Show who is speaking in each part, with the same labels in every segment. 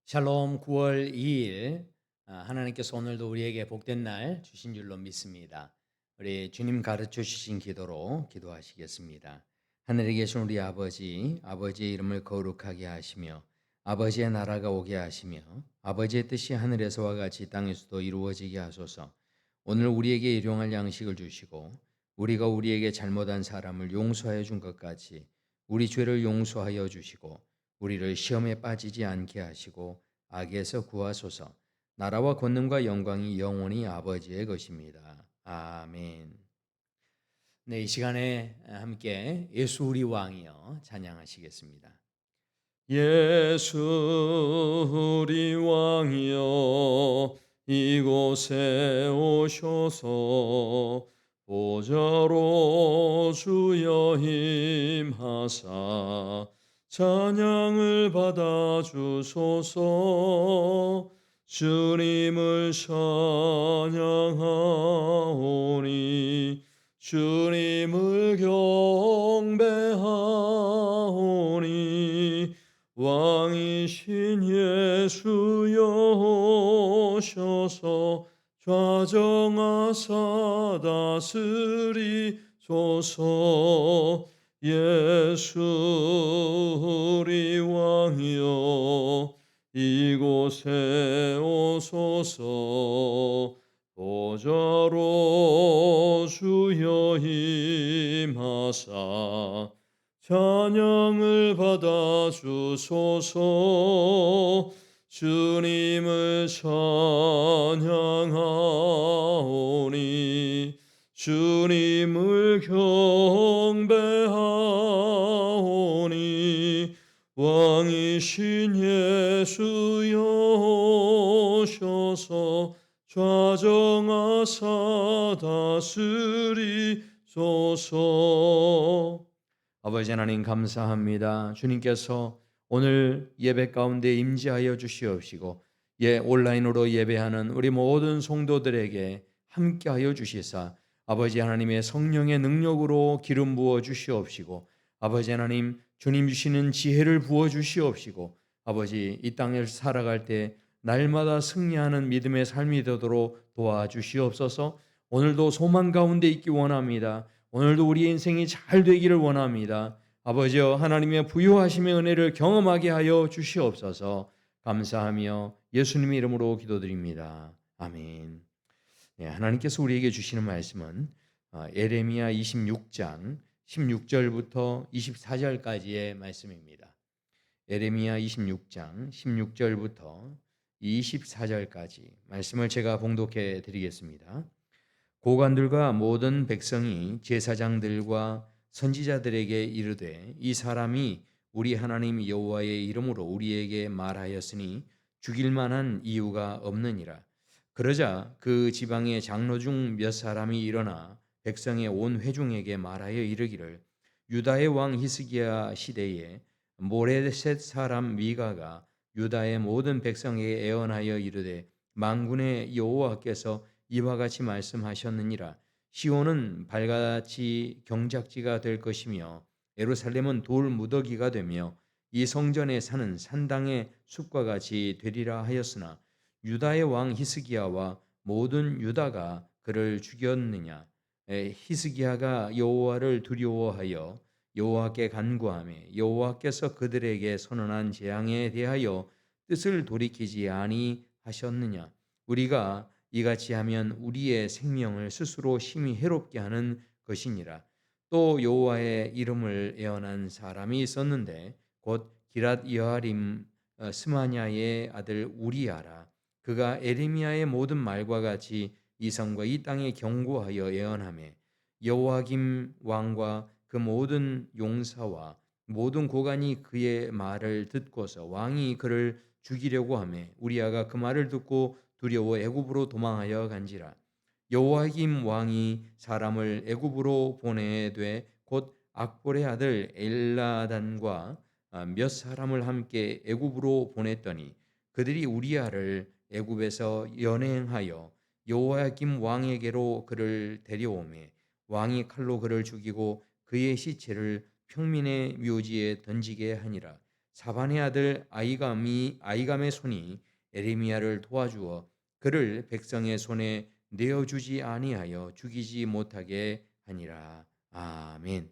Speaker 1: 샬롬 9월 2일 하나님께서 오늘도 우리에게 복된 날 주신 줄로 믿습니다. 우리 주님 가르쳐 주신 기도로 기도하시겠습니다. 하늘에 계신 우리 아버지, 아버지의 이름을 거룩하게 하시며 아버지의 나라가 오게 하시며 아버지의 뜻이 하늘에서와 같이 땅에서도 이루어지게 하소서. 오늘 우리에게 일용할 양식을 주시고 우리가 우리에게 잘못한 사람을 용서하여 준 것 같이 우리 죄를 용서하여 주시고 우리를 시험에 빠지지 않게 하시고 악에서 구하소서. 나라와 권능과 영광이 영원히 아버지의 것입니다. 아멘. 네, 이 시간에 함께 예수 우리 왕이여 찬양하시겠습니다.
Speaker 2: 예수 우리 왕이여 이곳에 오셔서 보좌로 주여 임하사 찬양을 받아 주소서. 주님을 찬양하오니 주님을 경배하오니 왕이신 예수여 오셔서 좌정하사 다스리소서. 예수 우리 왕이여 이곳에 오소서. 보좌로 주여 임하사 찬양을 받아 주소서. 주님을 찬양하오니 주님을 경배하오니 왕이신 예수여 오셔서 좌정하사 다스리소서.
Speaker 1: 아버지 하나님 감사합니다. 주님께서 오늘 예배 가운데 임재하여 주시옵시고 온라인으로 예배하는 우리 모든 성도들에게 함께하여 주시사 아버지 하나님의 성령의 능력으로 기름 부어 주시옵시고 아버지 하나님 주님 주시는 지혜를 부어 주시옵시고 아버지 이 땅을 살아갈 때 날마다 승리하는 믿음의 삶이 되도록 도와주시옵소서. 오늘도 소망 가운데 있기 원합니다. 오늘도 우리의 인생이 잘 되기를 원합니다. 아버지여 하나님의 부요하심의 은혜를 경험하게 하여 주시옵소서. 감사하며 예수님의 이름으로 기도드립니다. 아멘. 네, 하나님께서 우리에게 주시는 말씀은 예레미야 26장 16절부터 24절까지의 말씀입니다. 예레미야 26장 16절부터 24절까지 말씀을 제가 봉독해 드리겠습니다. 고관들과 모든 백성이 제사장들과 선지자들에게 이르되 이 사람이 우리 하나님 여호와의 이름으로 우리에게 말하였으니 죽일 만한 이유가 없느니라. 그러자 그 지방의 장로 중 몇 사람이 일어나 백성의 온 회중에게 말하여 이르기를 유다의 왕 히스기야 시대에 모레셋 사람 미가가 유다의 모든 백성에게 애언하여 이르되 만군의 여호와께서 이와 같이 말씀하셨느니라. 시온은 발같이 경작지가 될 것이며 예루살렘은 돌 무더기가 되며 이 성전에 사는 산당의 숲과 같이 되리라 하였으나 유다의 왕 히스기야와 모든 유다가 그를 죽였느냐. 히스기야가 여호와를 두려워하여 여호와께 간구하며 여호와께서 그들에게 선언한 재앙에 대하여 뜻을 돌이키지 아니하셨느냐. 우리가 이같이 하면 우리의 생명을 스스로 심히 해롭게 하는 것이니라. 또 여호와의 이름을 애언한 사람이 있었는데 곧 기랏 여아림 스마냐의 아들 우리야라. 그가 에레미야의 모든 말과 같이 이 성과 이 땅에 경고하여 애언하며 여호와김 왕과 그 모든 용사와 모든 고관이 그의 말을 듣고서 왕이 그를 죽이려고 하매 우리야가 그 말을 듣고 두려워 애굽으로 도망하여 간지라. 여호와김 왕이 사람을 애굽으로 보내되 곧 악볼의 아들 엘라단과 몇 사람을 함께 애굽으로 보냈더니 그들이 우리야를 애굽에서 연행하여 여호야김 왕에게로 그를 데려오매 왕이 칼로 그를 죽이고 그의 시체를 평민의 묘지에 던지게 하니라. 사반의 아들 아이감의 손이 에레미야를 도와주어 그를 백성의 손에 내어주지 아니하여 죽이지 못하게 하니라. 아멘.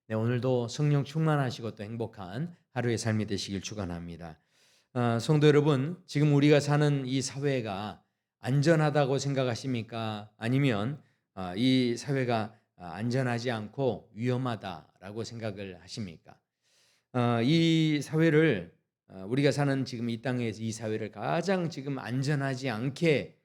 Speaker 1: 네, 오늘도 성령 충만하시고 또 행복한 하루의 삶이 되시길 축원합니다. 성도 여러분, 지금 우리가 사는 이 사회가 안전하다고 생각하십니까? 아니면 이 사회가 안전하지 않고 위험하다라고 생각을 하십니까? 이 사회를 우리가 사는 지금 이 땅에서 이 사회를 가장 지금 안전하지 않게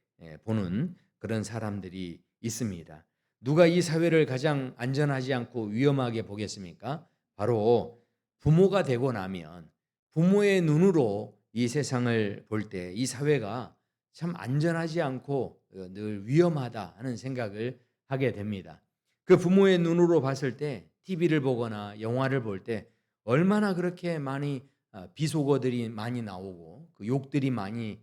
Speaker 1: 보는 그런 사람들이 있습니다. 누가 이 사회를 가장 안전하지 않고 위험하게 보겠습니까? 바로 부모가 되고 나면 부모의 눈으로 이 세상을 볼 때 이 사회가 참 안전하지 않고 늘 위험하다 하는 생각을 하게 됩니다. 그 부모의 눈으로 봤을 때 TV를 보거나 영화를 볼 때 얼마나 그렇게 많이 비속어들이 많이 나오고 그 욕들이 많이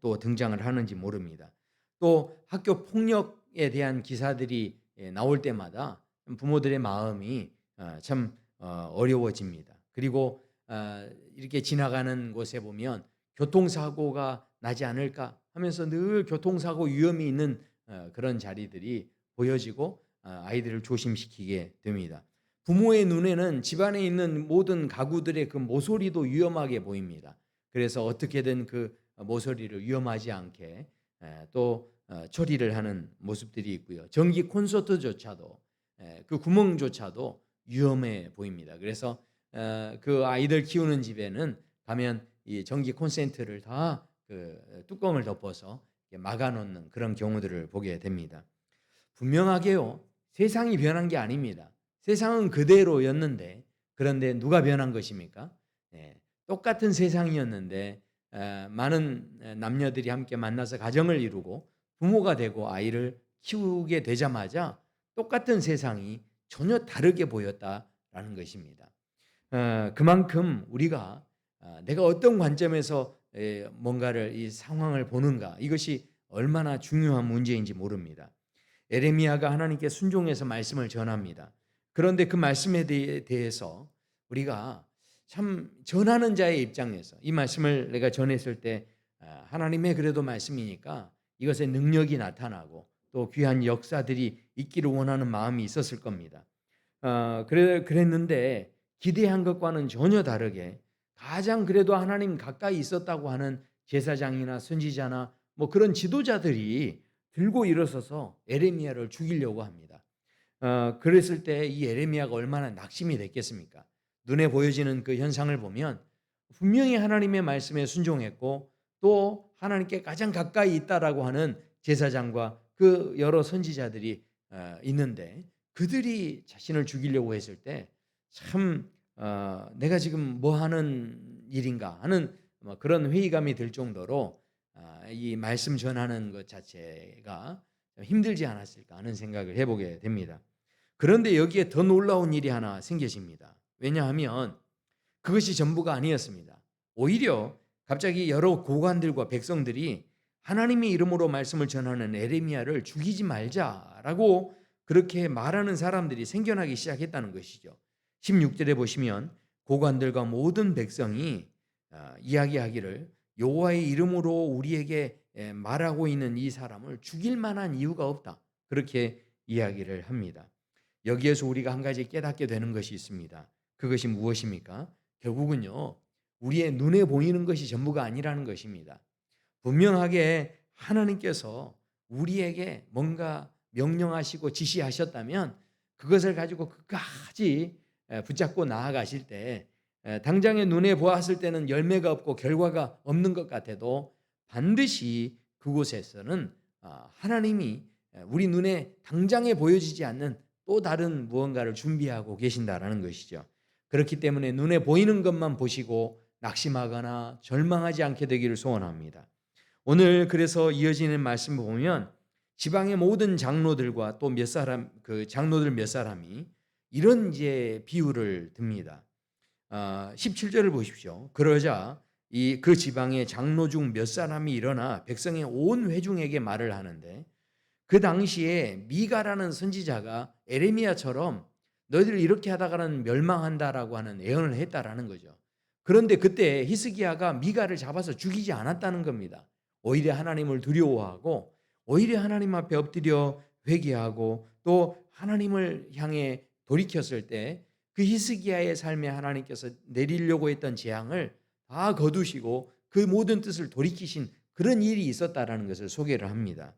Speaker 1: 또 등장을 하는지 모릅니다. 또 학교 폭력에 대한 기사들이 나올 때마다 부모들의 마음이 참 어려워집니다. 그리고 이렇게 지나가는 곳에 보면 교통사고가 나지 않을까 하면서 늘 교통사고 위험이 있는 그런 자리들이 보여지고 아이들을 조심시키게 됩니다. 부모의 눈에는 집안에 있는 모든 가구들의 그 모서리도 위험하게 보입니다. 그래서 어떻게든 그 모서리를 위험하지 않게 또 처리를 하는 모습들이 있고요. 전기 콘서트조차도 그 구멍조차도 위험해 보입니다. 그래서 그 아이들 키우는 집에는 가면 이 전기 콘센트를 다 그 뚜껑을 덮어서 막아놓는 그런 경우들을 보게 됩니다. 분명하게요, 세상이 변한 게 아닙니다. 세상은 그대로였는데 그런데 누가 변한 것입니까? 똑같은 세상이었는데 많은 남녀들이 함께 만나서 가정을 이루고 부모가 되고 아이를 키우게 되자마자 똑같은 세상이 전혀 다르게 보였다라는 것입니다. 그만큼 우리가 내가 어떤 관점에서 뭔가를 이 상황을 보는가 이것이 얼마나 중요한 문제인지 모릅니다. 에레미야가 하나님께 순종해서 말씀을 전합니다. 그런데 그 말씀에 대해서 우리가 참 전하는 자의 입장에서 이 말씀을 내가 전했을 때 하나님의 그래도 말씀이니까 이것의 능력이 나타나고 또 귀한 역사들이 있기를 원하는 마음이 있었을 겁니다. 그랬는데 기대한 것과는 전혀 다르게 가장 그래도 하나님 가까이 있었다고 하는 제사장이나 선지자나 뭐 그런 지도자들이 들고 일어서서 에레미야를 죽이려고 합니다. 그랬을 때 이 에레미야가 얼마나 낙심이 됐겠습니까? 눈에 보여지는 그 현상을 보면 분명히 하나님의 말씀에 순종했고 또 하나님께 가장 가까이 있다라고 하는 제사장과 그 여러 선지자들이 있는데 그들이 자신을 죽이려고 했을 때 참 내가 지금 뭐 하는 일인가 하는 그런 회의감이 들 정도로 이 말씀 전하는 것 자체가 힘들지 않았을까 하는 생각을 해보게 됩니다. 그런데 여기에 더 놀라운 일이 하나 생겨집니다. 왜냐하면 그것이 전부가 아니었습니다. 오히려 갑자기 여러 고관들과 백성들이 하나님의 이름으로 말씀을 전하는 에레미야를 죽이지 말자라고 그렇게 말하는 사람들이 생겨나기 시작했다는 것이죠. 16절에 보시면 고관들과 모든 백성이 이야기하기를 여호와의 이름으로 우리에게 말하고 있는 이 사람을 죽일 만한 이유가 없다. 그렇게 이야기를 합니다. 여기에서 우리가 한 가지 깨닫게 되는 것이 있습니다. 그것이 무엇입니까? 결국은요, 우리의 눈에 보이는 것이 전부가 아니라는 것입니다. 분명하게 하나님께서 우리에게 뭔가 명령하시고 지시하셨다면 그것을 가지고 끝까지 붙잡고 나아가실 때 당장의 눈에 보았을 때는 열매가 없고 결과가 없는 것 같아도 반드시 그곳에서는 하나님이 우리 눈에 당장에 보여지지 않는 또 다른 무언가를 준비하고 계신다라는 것이죠. 그렇기 때문에 눈에 보이는 것만 보시고 낙심하거나 절망하지 않게 되기를 소원합니다. 오늘 그래서 이어지는 말씀을 보면 지방의 모든 장로들과 또 몇 사람 그 장로들 몇 사람이 이런 이제 비유를 듭니다. 17절을 보십시오. 그러자 그 지방의 장로 중 몇 사람이 일어나 백성의 온 회중에게 말을 하는데 그 당시에 미가라는 선지자가 에레미야처럼 너희들 이렇게 하다가는 멸망한다라고 하는 예언을 했다라는 거죠. 그런데 그때 히스기야가 미가를 잡아서 죽이지 않았다는 겁니다. 오히려 하나님을 두려워하고 오히려 하나님 앞에 엎드려 회개하고 또 하나님을 향해 돌이켰을 때 그 히스기야의 삶에 하나님께서 내리려고 했던 재앙을 다 거두시고 그 모든 뜻을 돌이키신 그런 일이 있었다라는 것을 소개를 합니다.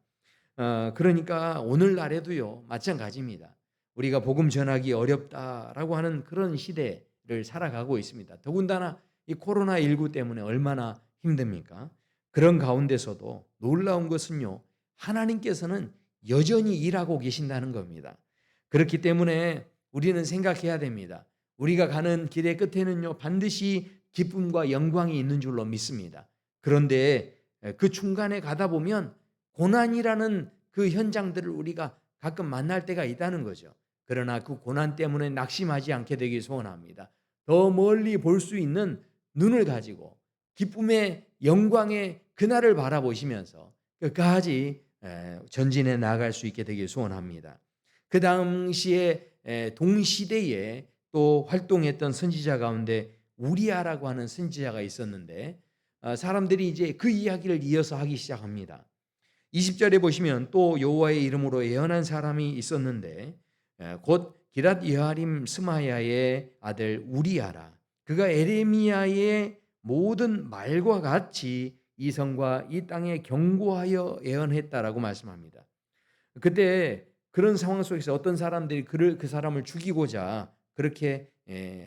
Speaker 1: 그러니까 오늘날에도요 마찬가지입니다. 우리가 복음 전하기 어렵다라고 하는 그런 시대를 살아가고 있습니다. 더군다나 이 코로나19 때문에 얼마나 힘듭니까? 그런 가운데서도 놀라운 것은요, 하나님께서는 여전히 일하고 계신다는 겁니다. 그렇기 때문에 우리는 생각해야 됩니다. 우리가 가는 길의 끝에는요, 반드시 기쁨과 영광이 있는 줄로 믿습니다. 그런데 그 중간에 가다 보면 고난이라는 그 현장들을 우리가 가끔 만날 때가 있다는 거죠. 그러나 그 고난 때문에 낙심하지 않게 되길 소원합니다. 더 멀리 볼 수 있는 눈을 가지고 기쁨의 영광의 그날을 바라보시면서 끝까지 전진해 나아갈 수 있게 되길 소원합니다. 그 당시에 동시대에 또 활동했던 선지자 가운데 우리아라고 하는 선지자가 있었는데 사람들이 이제 그 이야기를 이어서 하기 시작합니다. 20절에 보시면 또 여호와의 이름으로 예언한 사람이 있었는데 곧 기랏 여아림 스마야의 아들 우리아라. 그가 에레미야의 모든 말과 같이 이 성과 이 땅에 경고하여 예언했다라고 말씀합니다. 그때 그런 상황 속에서 어떤 사람들이 그 사람을 죽이고자 그렇게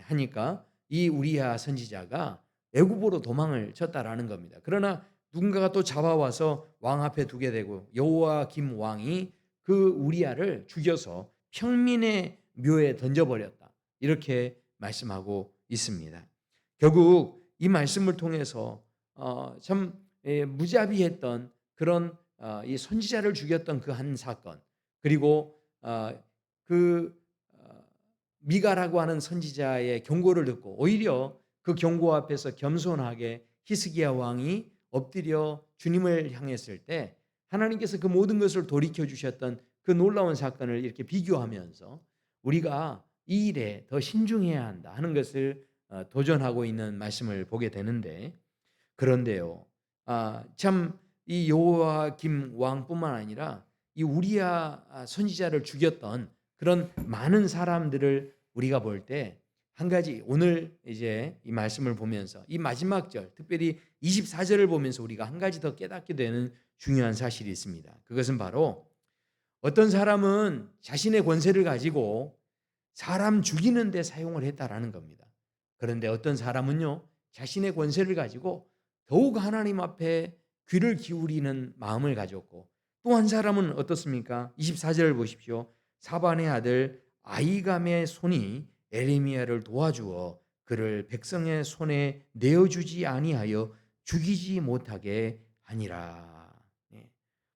Speaker 1: 하니까 이 우리아 선지자가 애굽으로 도망을 쳤다라는 겁니다. 그러나 누군가가 또 잡아와서 왕 앞에 두게 되고 여호와김 왕이 그 우리아를 죽여서 평민의 묘에 던져버렸다. 이렇게 말씀하고 있습니다. 결국 이 말씀을 통해서 참 무자비했던 그런 이 선지자를 죽였던 그 한 사건, 그리고 그 미가라고 하는 선지자의 경고를 듣고 오히려 그 경고 앞에서 겸손하게 히스기야 왕이 엎드려 주님을 향했을 때 하나님께서 그 모든 것을 돌이켜 주셨던 그 놀라운 사건을 이렇게 비교하면서 우리가 이 일에 더 신중해야 한다 하는 것을 도전하고 있는 말씀을 보게 되는데, 그런데요, 참 이 여호와김 왕뿐만 아니라 이 우리야 선지자를 죽였던 그런 많은 사람들을 우리가 볼 때 한 가지 오늘 이제 이 말씀을 보면서 이 마지막 절, 특별히 24절을 보면서 우리가 한 가지 더 깨닫게 되는 중요한 사실이 있습니다. 그것은 바로 어떤 사람은 자신의 권세를 가지고 사람 죽이는 데 사용을 했다라는 겁니다. 그런데 어떤 사람은요, 자신의 권세를 가지고 더욱 하나님 앞에 귀를 기울이는 마음을 가졌고, 또 한 사람은 어떻습니까? 24절을 보십시오. 사반의 아들 아이감의 손이 에레미야를 도와주어 그를 백성의 손에 내어주지 아니하여 죽이지 못하게 하니라.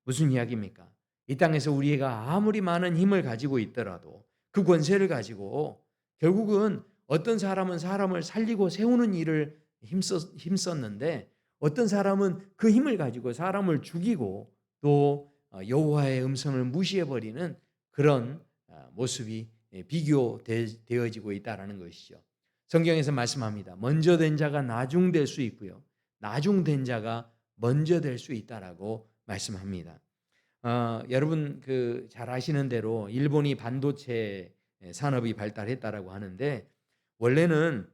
Speaker 1: 무슨 이야기입니까? 이 땅에서 우리가 아무리 많은 힘을 가지고 있더라도 그 권세를 가지고 결국은 어떤 사람은 사람을 살리고 세우는 일을 힘썼는데 어떤 사람은 그 힘을 가지고 사람을 죽이고 또 여호와의 음성을 무시해버리는 그런 모습이 비교되어지고 있다는 것이죠. 성경에서 말씀합니다. 먼저 된 자가 나중될 수 있고요, 나중된 자가 먼저 될 수 있다라고 말씀합니다. 여러분 잘 아시는 대로 일본이 반도체 산업이 발달했다라고 하는데, 원래는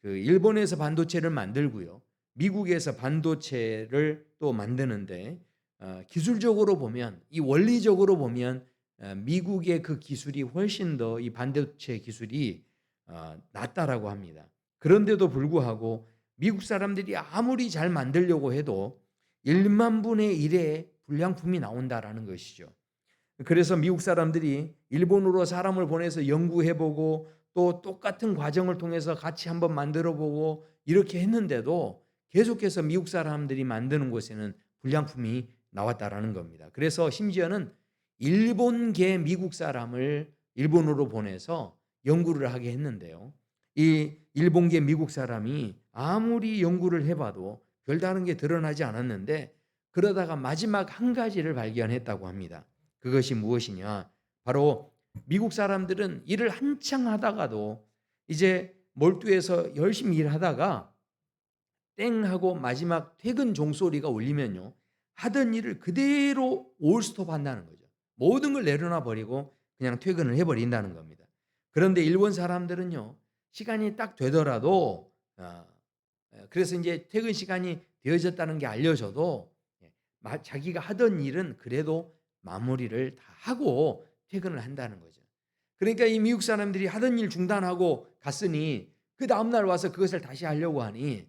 Speaker 1: 그 일본에서 반도체를 만들고요, 미국에서 반도체를 또 만드는데 기술적으로 보면, 이 원리적으로 보면 미국의 그 기술이 훨씬 더 이 반도체 기술이 낫다라고 합니다. 그런데도 불구하고 미국 사람들이 아무리 잘 만들려고 해도 1만 분의 1의 불량품이 나온다라는 것이죠. 그래서 미국 사람들이 일본으로 사람을 보내서 연구해보고 또 똑같은 과정을 통해서 같이 한번 만들어보고 이렇게 했는데도 계속해서 미국 사람들이 만드는 곳에는 불량품이 나왔다라는 겁니다. 그래서 심지어는 일본계 미국 사람을 일본으로 보내서 연구를 하게 했는데요, 이 일본계 미국 사람이 아무리 연구를 해봐도 별다른 게 드러나지 않았는데 그러다가 마지막 한 가지를 발견했다고 합니다. 그것이 무엇이냐, 바로 미국 사람들은 일을 한창 하다가도 이제 몰두해서 열심히 일하다가 땡 하고 마지막 퇴근 종소리가 울리면요, 하던 일을 그대로 올스톱 한다는 거죠. 모든 걸 내려놔 버리고 그냥 퇴근을 해 버린다는 겁니다. 그런데 일본 사람들은요, 시간이 딱 되더라도 그래서 인제 퇴근 시간이 되어졌다는 게 알려져도 자기가 하던 일은 그래도 마무리를 다 하고 퇴근을 한다는 거죠. 그러니까 이 미국 사람들이 하던 일 중단하고 갔으니 그다음 날 와서 그것을 다시 하려고 하니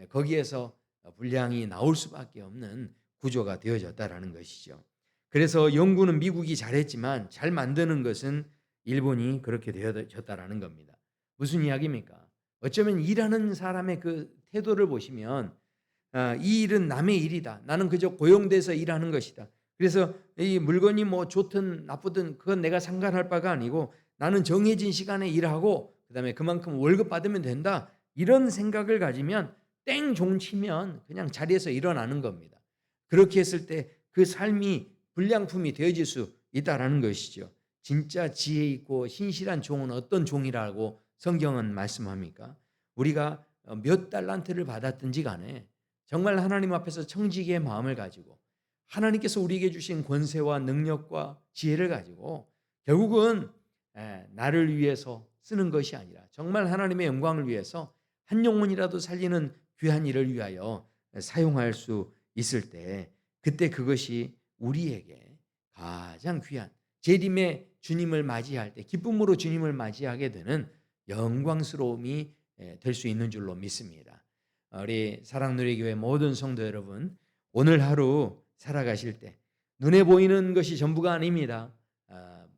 Speaker 1: 거기에서 불량이 나올 수밖에 없는 구조가 되어졌다라는 것이죠. 그래서 연구는 미국이 잘했지만 잘 만드는 것은 일본이 그렇게 되어졌다라는 겁니다. 무슨 이야기입니까? 어쩌면 일하는 사람의 그 태도를 보시면 이 일은 남의 일이다. 나는 그저 고용돼서 일하는 것이다. 그래서 이 물건이 뭐 좋든 나쁘든 그건 내가 상관할 바가 아니고 나는 정해진 시간에 일하고 그다음에 그만큼 월급 받으면 된다. 이런 생각을 가지면 땡 종치면 그냥 자리에서 일어나는 겁니다. 그렇게 했을 때 그 삶이 불량품이 되어질 수 있다라는 것이죠. 진짜 지혜 있고 신실한 종은 어떤 종이라고 성경은 말씀합니까? 우리가 몇 달란트를 받았든지 간에 정말 하나님 앞에서 청지기의 마음을 가지고 하나님께서 우리에게 주신 권세와 능력과 지혜를 가지고 결국은 나를 위해서 쓰는 것이 아니라 정말 하나님의 영광을 위해서 한 영혼이라도 살리는 귀한 일을 위하여 사용할 수 있을 때 그때 그것이 우리에게 가장 귀한 재림의 주님을 맞이할 때 기쁨으로 주님을 맞이하게 되는 영광스러움이 될 수 있는 줄로 믿습니다. 우리 사랑누리교회 모든 성도 여러분, 오늘 하루 살아가실 때 눈에 보이는 것이 전부가 아닙니다.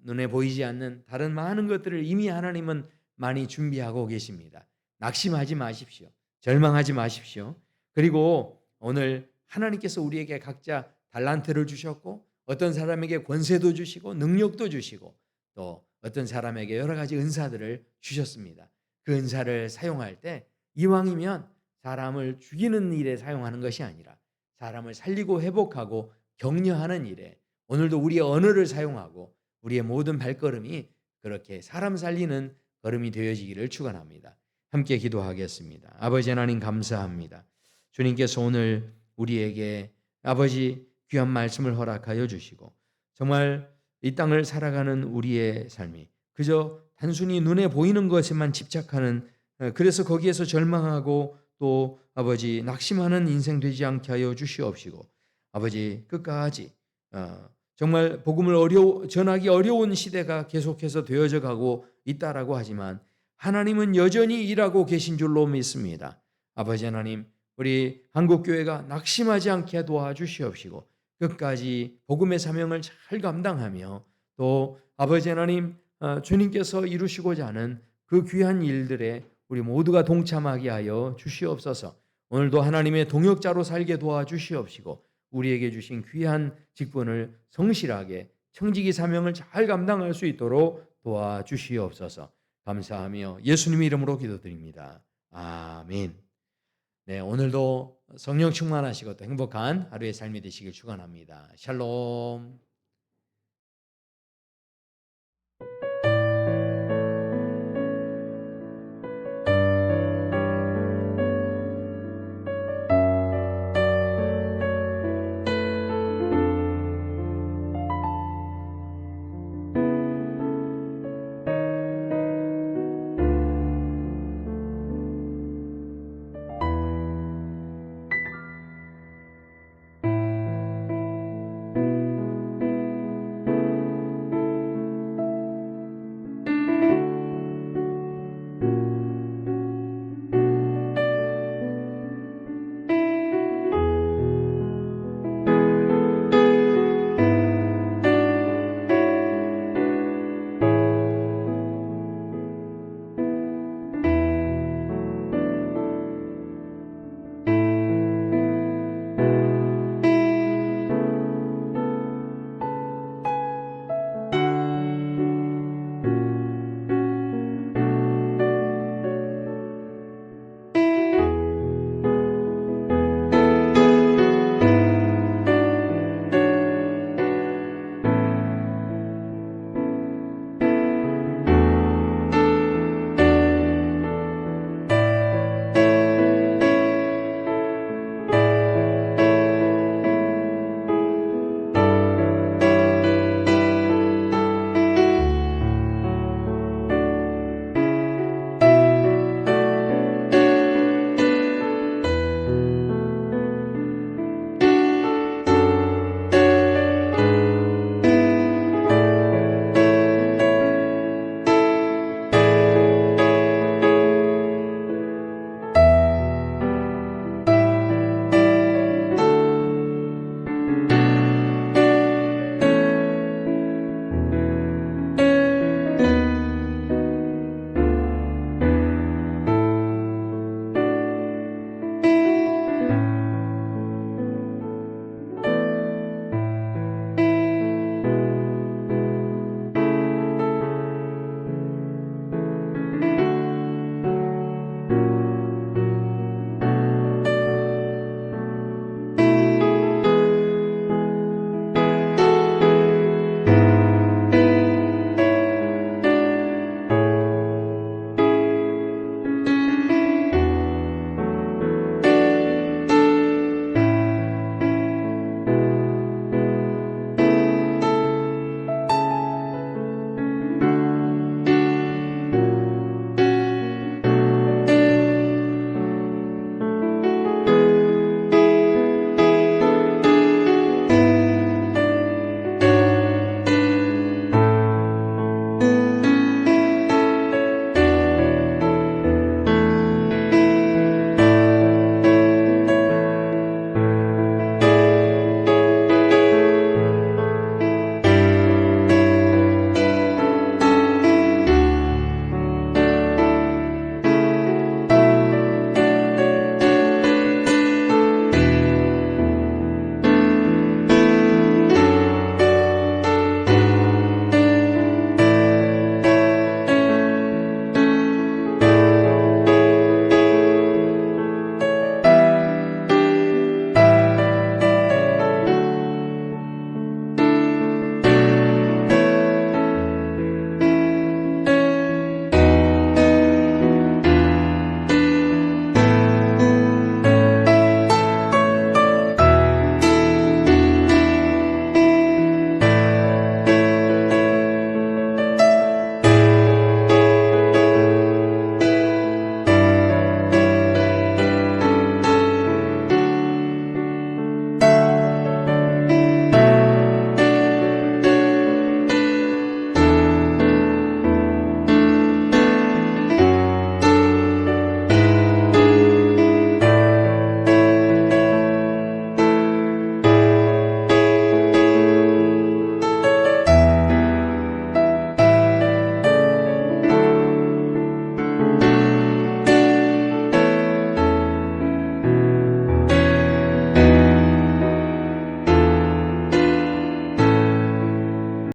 Speaker 1: 눈에 보이지 않는 다른 많은 것들을 이미 하나님은 많이 준비하고 계십니다. 낙심하지 마십시오. 절망하지 마십시오. 그리고 오늘 하나님께서 우리에게 각자 달란트를 주셨고 어떤 사람에게 권세도 주시고 능력도 주시고 또 어떤 사람에게 여러 가지 은사들을 주셨습니다. 그 은사를 사용할 때 이왕이면 사람을 죽이는 일에 사용하는 것이 아니라 사람을 살리고 회복하고 격려하는 일에 오늘도 우리의 언어를 사용하고 우리의 모든 발걸음이 그렇게 사람 살리는 걸음이 되어지기를 축원합니다. 함께 기도하겠습니다. 아버지 하나님 감사합니다. 주님께서 오늘 우리에게 아버지 귀한 말씀을 허락하여 주시고 정말 이 땅을 살아가는 우리의 삶이 그저 단순히 눈에 보이는 것에만 집착하는 그래서 거기에서 절망하고 또 아버지 낙심하는 인생 되지 않게 하여 주시옵시고 아버지 끝까지 정말 복음을 전하기 어려운 시대가 계속해서 되어져 가고 있다라고 하지만 하나님은 여전히 일하고 계신 줄로 믿습니다. 아버지 하나님 우리 한국교회가 낙심하지 않게 도와주시옵시고 끝까지 복음의 사명을 잘 감당하며 또 아버지 하나님 주님께서 이루시고자 하는 그 귀한 일들에 우리 모두가 동참하게 하여 주시옵소서. 오늘도 하나님의 동역자로 살게 도와주시옵시고 우리에게 주신 귀한 직분을 성실하게 청지기 사명을 잘 감당할 수 있도록 도와주시옵소서. 감사하며 예수님의 이름으로 기도드립니다. 아멘. 네, 오늘도 성령 충만하시고 또 행복한 하루의 삶이 되시길 축원합니다. 샬롬.